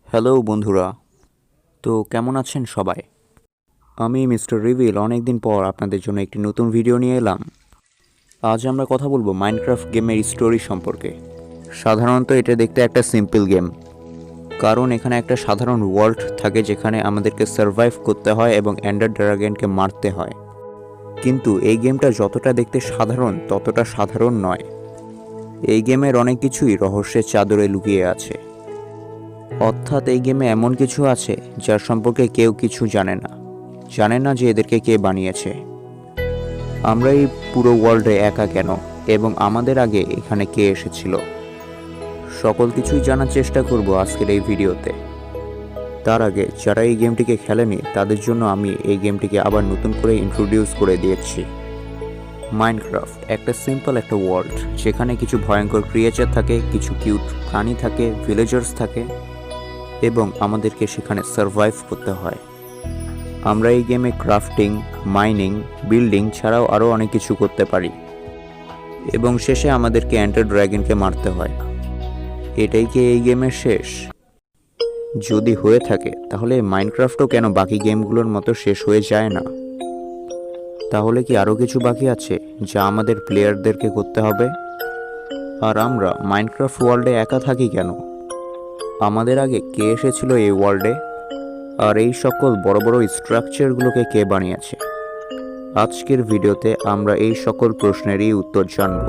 Hello বন্ধুরা, তো কেমন আছেন সবাই? আমি মিস্টার রিভিল অনেকদিন পর আপনাদের জন্য একটি নতুন ভিডিও নিয়ে এলাম। আজ আমরা কথা বলবো মাইনক্রাফট গেমের স্টোরি সম্পর্কে। সাধারণত এটা দেখতে একটা সিম্পল গেম, কারণ এখানে একটা সাধারণ ওয়ার্ল্ড থাকে যেখানে আমাদেরকে সার্ভাইভ করতে হয় এবং এন্ডার ড্রাগনকে মারতে হয়। কিন্তু এই গেমটা যতটা দেখতে সাধারণ ততটা সাধারণ নয়। এই গেমের অনেক কিছুই রহস্যের চাদরে লুকিয়ে আছে। অর্থাৎ এই গেমে এমন কিছু আছে যার সম্পর্কে কেউ কিছু জানে না যে এদেরকে কে বানিয়েছে। আমরা এই পুরো ওয়ার্ল্ডে একা কেন এবং আমাদের আগে এখানে কে এসেছিল, সকল কিছুই জানার চেষ্টা করব আজকের এই ভিডিওতে। তার আগে যারা এই গেমটিকে খেলেনি তাদের জন্য আমি এই গেমটিকে আবার নতুন করে ইন্ট্রোডিউস করে দিয়েছি। মাইনক্রাফট একটা সিম্পল একটা ওয়ার্ল্ড যেখানে কিছু ভয়ঙ্কর ক্রিয়েচার থাকে, কিছু কিউট প্রাণী থাকে, ভিলেজার্স থাকে এবং আমাদেরকে সেখানে সার্ভাইভ করতে হয়। আমরা এই গেমে ক্রাফটিং, মাইনিং, বিল্ডিং ছাড়াও আরও অনেক কিছু করতে পারি এবং শেষে আমাদেরকে এন্ডার ড্রাগনকে মারতে হয়। এটাই কি এই গেমের শেষ? যদি হয়ে থাকে তাহলে মাইনক্রাফটও কেন বাকি গেমগুলোর মতো শেষ হয়ে যায় না? তাহলে কি আরও কিছু বাকি আছে যা আমাদের প্লেয়ারদেরকে করতে হবে? আর আমরা মাইনক্রাফট ওয়ার্ল্ডে একা থাকি কেন? আমাদের আগে কে এসেছিল এই ওয়ার্ল্ডে? আর এই সকল বড় বড় স্ট্রাকচারগুলোকে কে বানিয়েছে? আজকের ভিডিওতে আমরা এই সকল প্রশ্নেরই উত্তর জানব।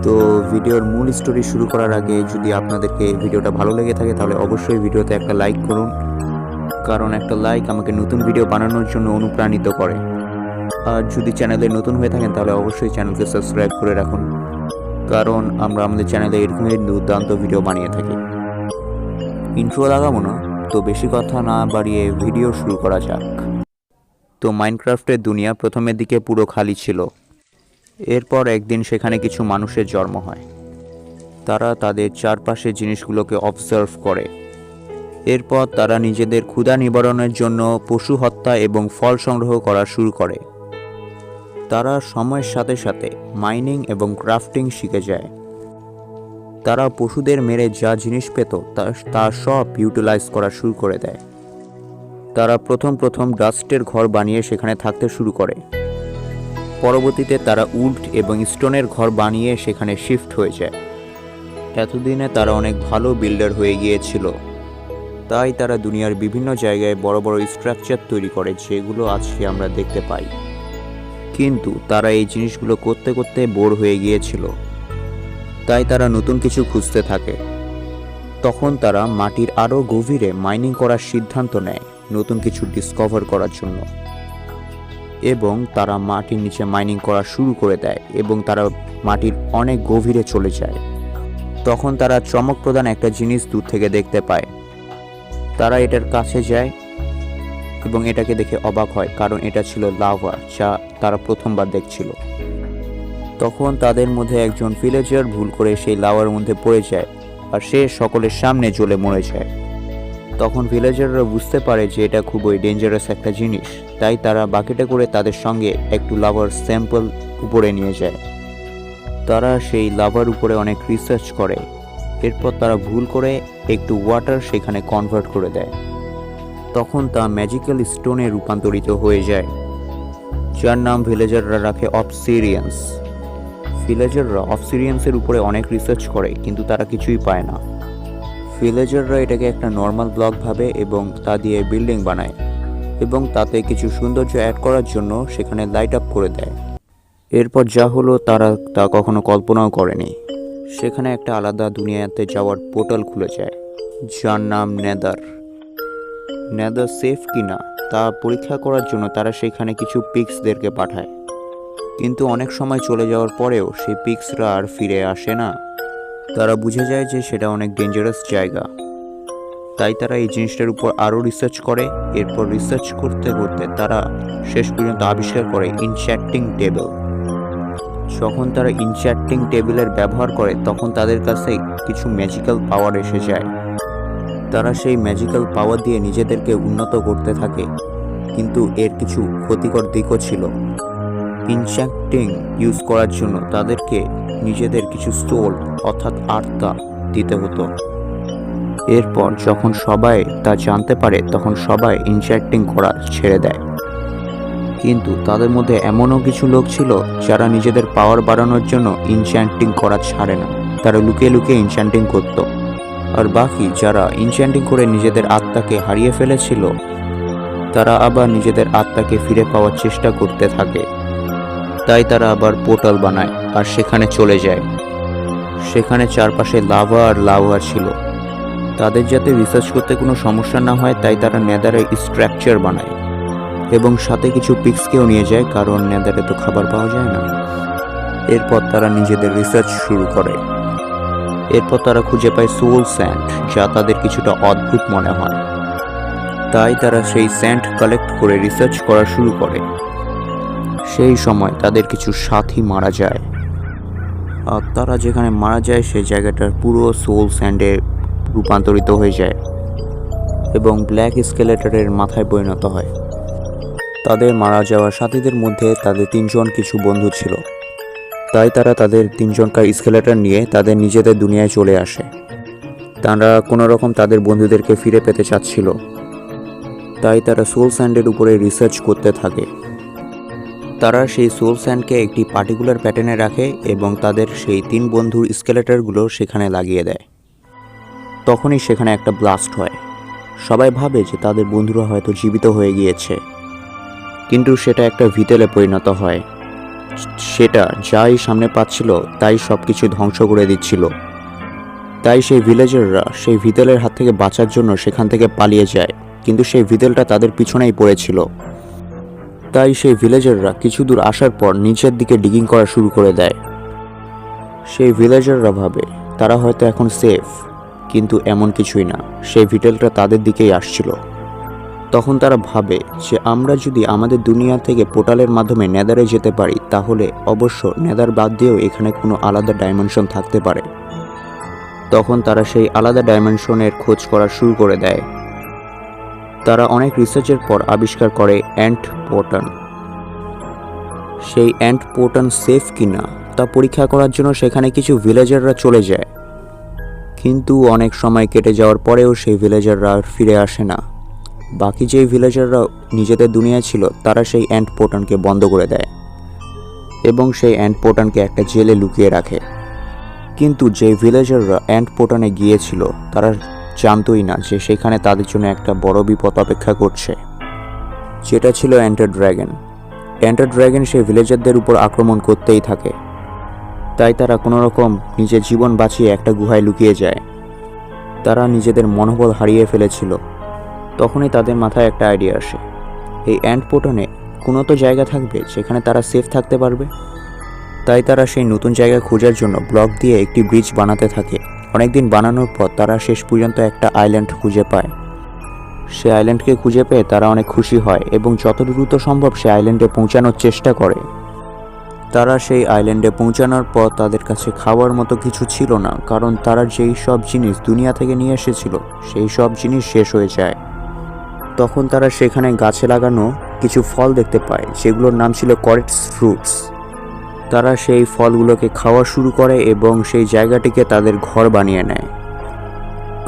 তো ভিডিওর মূল স্টোরি শুরু করার আগে যদি আপনাদেরকে এই ভিডিওটা ভালো লেগে থাকে তাহলে অবশ্যই ভিডিওতে একটা লাইক করুন, কারণ একটা লাইক আমাকে নতুন ভিডিও বানানোর জন্য অনুপ্রাণিত করে। আর যদি চ্যানেলে নতুন হয়ে থাকেন তাহলে অবশ্যই চ্যানেলকে সাবস্ক্রাইব করে রাখুন, কারণ আমরা আমাদের চ্যানেলে এরকমই দুর্দান্ত ভিডিও বানিয়ে থাকি। ইন্ট্রো লাগাবো না, তো বেশি কথা না বাড়িয়ে ভিডিও শুরু করা যাক। তো মাইনক্রাফটের দুনিয়া প্রথমের দিকে পুরো খালি ছিল। এরপর একদিন সেখানে কিছু মানুষের জন্ম হয়। তারা তাদের চারপাশের জিনিসগুলোকে অবজার্ভ করে। এরপর তারা নিজেদের ক্ষুধা নিবারণের জন্য পশু হত্যা এবং ফল সংগ্রহ করা শুরু করে। তারা সময়ের সাথে সাথে মাইনিং এবং ক্রাফটিং শিখে যায়। তারা পশুদের মেরে যা জিনিস পেত তা সব ইউটিলাইজ করা শুরু করে দেয়। তারা প্রথম ডাস্টের ঘর বানিয়ে সেখানে থাকতে শুরু করে। পরবর্তীতে তারা উড এবং স্টোনের ঘর বানিয়ে সেখানে শিফট হয়ে যায়। এতদিনে তারা অনেক ভালো বিল্ডার হয়ে গিয়েছিল, তাই তারা দুনিয়ার বিভিন্ন জায়গায় বড় বড় স্ট্রাকচার তৈরি করে যেগুলো আজকে আমরা দেখতে পাই। কিন্তু তারা এই জিনিসগুলো করতে করতে বোর হয়ে গিয়েছিল, তাই তারা নতুন কিছু খুঁজতে থাকে। তখন তারা মাটির আরও গভীরে মাইনিং করার সিদ্ধান্ত নেয় নতুন কিছু ডিসকভার করার জন্য, এবং তারা মাটির নিচে মাইনিং করা শুরু করে দেয় এবং তারা মাটির অনেক গভীরে চলে যায়। তখন তারা চমক প্রদান একটা জিনিস দূর থেকে দেখতে পায়। তারা এটার কাছে যায় এবং এটাকে দেখে অবাক হয়, কারণ এটা ছিল লাভা যা তারা প্রথমবার দেখছিল। তখন তাদের মধ্যে একজন ভিলেজার ভুল করে সেই লাভার মধ্যে পড়ে যায় আর সে সকলের সামনে জ্বলে মরে যায়। তখন ভিলেজাররা বুঝতে পারে যে এটা খুবই ডেঞ্জারাস একটা জিনিস, তাই তারা বাকেটে করে তাদের সঙ্গে একটু লাভার স্যাম্পল উপরে নিয়ে যায়। তারা সেই লাভার উপরে অনেক রিসার্চ করে। এরপর তারা ভুল করে একটু ওয়াটার সেখানে কনভার্ট করে দেয়। তখন তা ম্যাজিক্যাল স্টোনে রূপান্তরিত হয়ে যায়, যার নাম ভিলেজাররা রাখে অবসিডিয়ান্স। ভিলেজাররা অবসিডিয়ান্সের উপরে অনেক রিসার্চ করে কিন্তু তারা কিছুই পায় না। ভিলেজাররা এটাকে একটা নর্মাল ব্লক ভাবে এবং তা দিয়ে বিল্ডিং বানায় এবং তাতে কিছু সৌন্দর্য অ্যাড করার জন্য সেখানে লাইট আপ করে দেয়। এরপর যা হলো তারা তা কখনো কল্পনাও করেনি। সেখানে একটা আলাদা দুনিয়াতে যাওয়ার পোর্টাল খুলে যায়, যার নাম নেদার সেফ কিনা তা পরীক্ষা করার জন্য তারা সেখানে কিছু পিক্সদেরকে পাঠায়। কিন্তু অনেক সময় চলে যাওয়ার পরেও সেই পিক্সরা আর ফিরে আসে না। তারা বুঝে যায় যে সেটা অনেক ডেঞ্জারাস জায়গা, তাই তারা এই জিনিসটার উপর আরও রিসার্চ করে। এরপর রিসার্চ করতে করতে তারা শেষ পর্যন্ত আবিষ্কার করে ইনচ্যান্টিং টেবিল। যখন তারা ইনচ্যান্টিং টেবিলের ব্যবহার করে তখন তাদের কাছে কিছু ম্যাজিক্যাল পাওয়ার এসে যায়। তারা সেই ম্যাজিক্যাল পাওয়ার দিয়ে নিজেদেরকে উন্নত করতে থাকে, কিন্তু এর কিছু ক্ষতিকর দিকও ছিল। ইনচ্যান্টিং ইউজ করার জন্য তাদেরকে নিজেদের কিছু সোল অর্থাৎ আত্মা দিতে হতো। এরপর যখন সবাই তা জানতে পারে তখন সবাই ইনচ্যান্টিং করা ছেড়ে দেয়। কিন্তু তাদের মধ্যে এমনও কিছু লোক ছিল যারা নিজেদের পাওয়ার বাড়ানোর জন্য ইনচ্যান্টিং করা ছাড়ে না, তারা লুকিয়ে লুকিয়ে ইনচ্যান্টিং করত। আর বাকি যারা ইনচ্যান্টিং করে নিজেদের আত্মাকে হারিয়ে ফেলেছিল তারা আবার নিজেদের আত্মাকে ফিরে পাওয়ার চেষ্টা করতে থাকে। তাই তারা আবার পোর্টাল বানায় আর সেখানে চলে যায়। সেখানে চারপাশে লাভা আর লাভা ছিল। তাদের যাতে রিসার্চ করতে কোনো সমস্যা না হয় তাই তারা নেদারে স্ট্রাকচার বানায় এবং সাথে কিছু পিক্সকেও নিয়ে যায়, কারণ নেদারে তো খাবার পাওয়া যায় না। এরপর তারা নিজেদের রিসার্চ শুরু করে। এরপর তারা খুঁজে পায় সোল স্যান্ড, যা তাদের কিছুটা অদ্ভুত মনে হয়। তাই তারা সেই স্যান্ড কালেক্ট করে রিসার্চ করা শুরু করে। সেই সময় তাদের কিছু সাথী মারা যায়, আর তারা যেখানে মারা যায় সেই জায়গাটার পুরো সোল স্যান্ডে রূপান্তরিত হয়ে যায় এবং ব্ল্যাক স্কেলেটরের মাথায় পরিণত হয়। তাদের মারা যাওয়া সাথীদের মধ্যে তাদের 3 জন কিছু বন্ধু ছিল। তাই তারা তাদের 3 জনকার স্কেলেটর নিয়ে তাদের নিজেদের দুনিয়ায় চলে আসে। তারা কোনো রকম তাদের বন্ধুদেরকে ফিরে পেতে চাচ্ছিল। তাই তারা সোল স্যান্ডের উপরে রিসার্চ করতে থাকে। তারা সেই সোল স্যান্ডকে একটি পার্টিকুলার প্যাটার্নে রাখে এবং তাদের সেই 3 বন্ধুর স্কেলেটরগুলো সেখানে লাগিয়ে দেয়। তখনই সেখানে একটা ব্লাস্ট হয়। সবাই ভাবে যে তাদের বন্ধুরা হয়তো জীবিত হয়ে গিয়েছে, কিন্তু সেটা একটা ভিটেলে পরিণত হয়। সেটা যাই সামনে পাচ্ছিল তাই সব কিছু ধ্বংস করে দিচ্ছিল। তাই সেই ভিলেজাররা সেই ভিটেলের হাত থেকে বাঁচার জন্য সেখান থেকে পালিয়ে যায়, কিন্তু সেই ভিটেলটা তাদের পিছনেই পড়েছিল। তাই সেই ভিলেজাররা কিছু দূর আসার পর নিচের দিকে ডিগিং করা শুরু করে দেয়। সেই ভিলেজাররা ভাবে তারা হয়তো এখন সেফ, কিন্তু এমন কিছুই না, সেই ভিটেলটা তাদের দিকেই আসছিল। তখন তারা ভাবে যে আমরা যদি আমাদের দুনিয়া থেকে পোর্টালের মাধ্যমে নেদারে যেতে পারি তাহলে অবশ্য নেদার বাদ দিয়েও এখানে কোনো আলাদা ডাইমেনশন থাকতে পারে। তখন তারা সেই আলাদা ডাইমেনশনের খোঁজ করা শুরু করে দেয়। তারা অনেক রিসার্চের পর আবিষ্কার করে অ্যান্ট পোর্টাল। সেই অ্যান্ট পোর্টাল সেফ কিনা তা পরীক্ষা করার জন্য সেখানে কিছু ভিলেজাররা চলে যায়, কিন্তু অনেক সময় কেটে যাওয়ার পরেও সেই ভিলেজাররা আর ফিরে আসে না। বাকি যেই ভিলেজাররা নিজেদের দুনিয়া ছিল তারা সেই অ্যান্ট পোর্টালকে বন্ধ করে দেয় এবং সেই অ্যান্ট পোর্টালকে একটা জেলে লুকিয়ে রাখে। কিন্তু যেই ভিলেজাররা অ্যান্ট পোর্টালে গিয়েছিল তারা জানতোই না যে সেখানে তাদের জন্য একটা বড় বিপদ অপেক্ষা করছে, যেটা ছিল এন্টার ড্র্যাগন। এন্টার ড্র্যাগন সেই ভিলেজারদের উপর আক্রমণ করতেই থাকে। তাই তারা কোনো রকম নিজের জীবন বাঁচিয়ে একটা গুহায় লুকিয়ে যায়। তারা নিজেদের মনোবল হারিয়ে ফেলেছিল। তখনই তাদের মাথায় একটা আইডিয়া আসে, এই অ্যান্ট পোর্টালে কোনো তো জায়গা থাকবে যেখানে তারা সেফ থাকতে পারবে। তাই তারা সেই নতুন জায়গা খোঁজার জন্য ব্লক দিয়ে একটি ব্রিজ বানাতে থাকে। অনেকদিন বানানোর পর তারা শেষ পর্যন্ত একটা আইল্যান্ড খুঁজে পায়। সে আইল্যান্ডকে খুঁজে পেয়ে তারা অনেক খুশি হয় এবং যত দ্রুত সম্ভব সে আইল্যান্ডে পৌঁছানোর চেষ্টা করে। তারা সেই আইল্যান্ডে পৌঁছানোর পর তাদের কাছে খাওয়ার মতো কিছু ছিল না, কারণ তারা যেই সব জিনিস দুনিয়া থেকে নিয়ে এসেছিল সেই সব জিনিস শেষ হয়ে যায়। তখন তারা সেখানে গাছে লাগানো কিছু ফল দেখতে পায়, যেগুলোর নাম ছিল করেটস ফ্রুটস। তারা সেই ফলগুলোকে খাওয়া শুরু করে এবং সেই জায়গাটিকে তাদের ঘর বানিয়ে নেয়,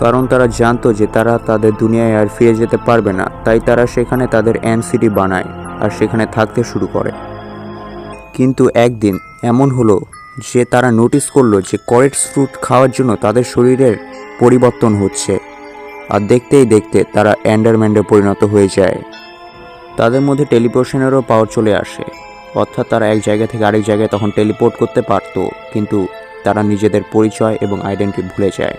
কারণ তারা জানতো যে তারা তাদের দুনিয়ায় আর ফিরে যেতে পারবে না। তাই তারা সেখানে তাদের সিটি বানায় আর সেখানে থাকতে শুরু করে। কিন্তু একদিন এমন হলো যে তারা নোটিস করলো যে করেটস ফ্রুট খাওয়ার জন্য তাদের শরীরের পরিবর্তন হচ্ছে, আর দেখতেই দেখতে তারা এন্ডারম্যানে পরিণত হয়ে যায়। তাদের মধ্যে টেলিপোর্শনেরও পাওয়ার চলে আসে, অর্থাৎ তারা এক জায়গা থেকে আরেক জায়গায় তখন টেলিপোর্ট করতে পারত, কিন্তু তারা নিজেদের পরিচয় এবং আইডেন্টিটি ভুলে যায়।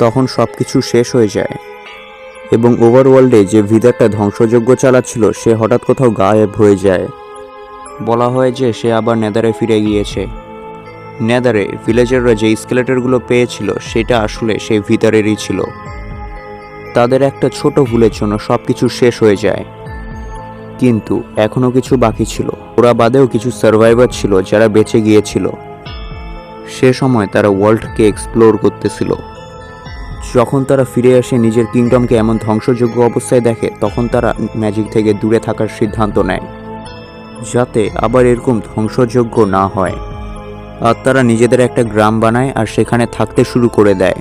তখন সব কিছু শেষ হয়ে যায় এবং ওভারওয়ার্ল্ডে যে ভিদারটা ধ্বংসযজ্ঞ চালাচ্ছিল সে হঠাৎ কোথাও গায়েব হয়ে যায়। বলা হয় যে সে আবার নেদারে ফিরে গিয়েছে। নেদারে ভিলেজাররা যে স্কেলেটরগুলো পেয়েছিল সেটা আসলে সেই ভিতরেরই ছিল। তাদের একটা ছোট ভুলের জন্য সব কিছু শেষ হয়ে যায়, কিন্তু এখনও কিছু বাকি ছিল। ওরা বাদেও কিছু সার্ভাইভার ছিল যারা বেঁচে গিয়েছিল। সে সময় তারা ওয়ার্ল্ডকে এক্সপ্লোর করতেছিল। যখন তারা ফিরে আসে নিজের কিংডমকে এমন ধ্বংসযোগ্য অবস্থায় দেখে, তখন তারা ম্যাজিক থেকে দূরে থাকার সিদ্ধান্ত নেয়, যাতে আবার এরকম ধ্বংসযোগ্য না হয়। আর তারা নিজেদের একটা গ্রাম বানায় আর সেখানে থাকতে শুরু করে দেয়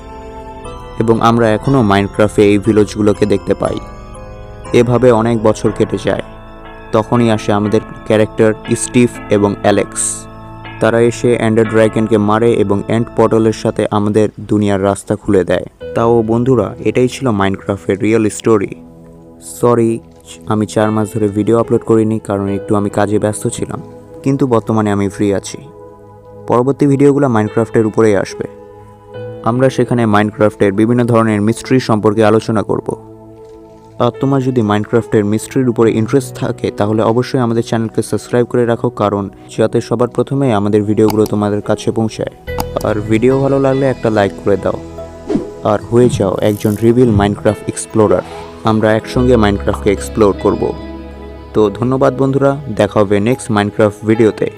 এবং আমরা এখনও মাইনক্রাফটে এই ভিলেজগুলোকে দেখতে পাই। এভাবে অনেক বছর কেটে যায়। তখনই আসে আমাদের ক্যারেক্টার স্টিভ এবং অ্যালেক্স। তারা এসে এন্ডার ড্রাগনকে মারে এবং এন্ড পর্টালের সাথে আমাদের দুনিয়ার রাস্তা খুলে দেয়। তাও বন্ধুরা, এটাই ছিল মাইনক্রাফটের রিয়েল স্টোরি। সরি, আমি 4 মাস ধরে ভিডিও আপলোড করিনি, কারণ একটু আমি কাজে ব্যস্ত ছিলাম। কিন্তু বর্তমানে আমি ফ্রি আছি। পরবর্তী ভিডিওগুলো মাইনক্রাফটের উপরেই আসবে। আমরা সেখানে মাইনক্রাফটের বিভিন্ন ধরনের মিস্ট্রি সম্পর্কে আলোচনা করব। আর তোমার যদি মাইনক্রাফটের মিস্ট্রির উপরে ইন্টারেস্ট থাকে তাহলে অবশ্যই আমাদের চ্যানেলকে সাবস্ক্রাইব করে রাখো, কারণ যাতে সবার প্রথমে আমাদের ভিডিওগুলো তোমাদের কাছে পৌঁছায়। আর ভিডিও ভালো লাগলে একটা লাইক করে দাও। আর হয়ে যাও একজন রিভিল মাইনক্রাফট এক্সপ্লোরার। আমরা একসঙ্গে মাইনক্রাফটকে এক্সপ্লোর করব। তো ধন্যবাদ বন্ধুরা, দেখা হবে নেক্সট মাইনক্রাফট ভিডিওতে।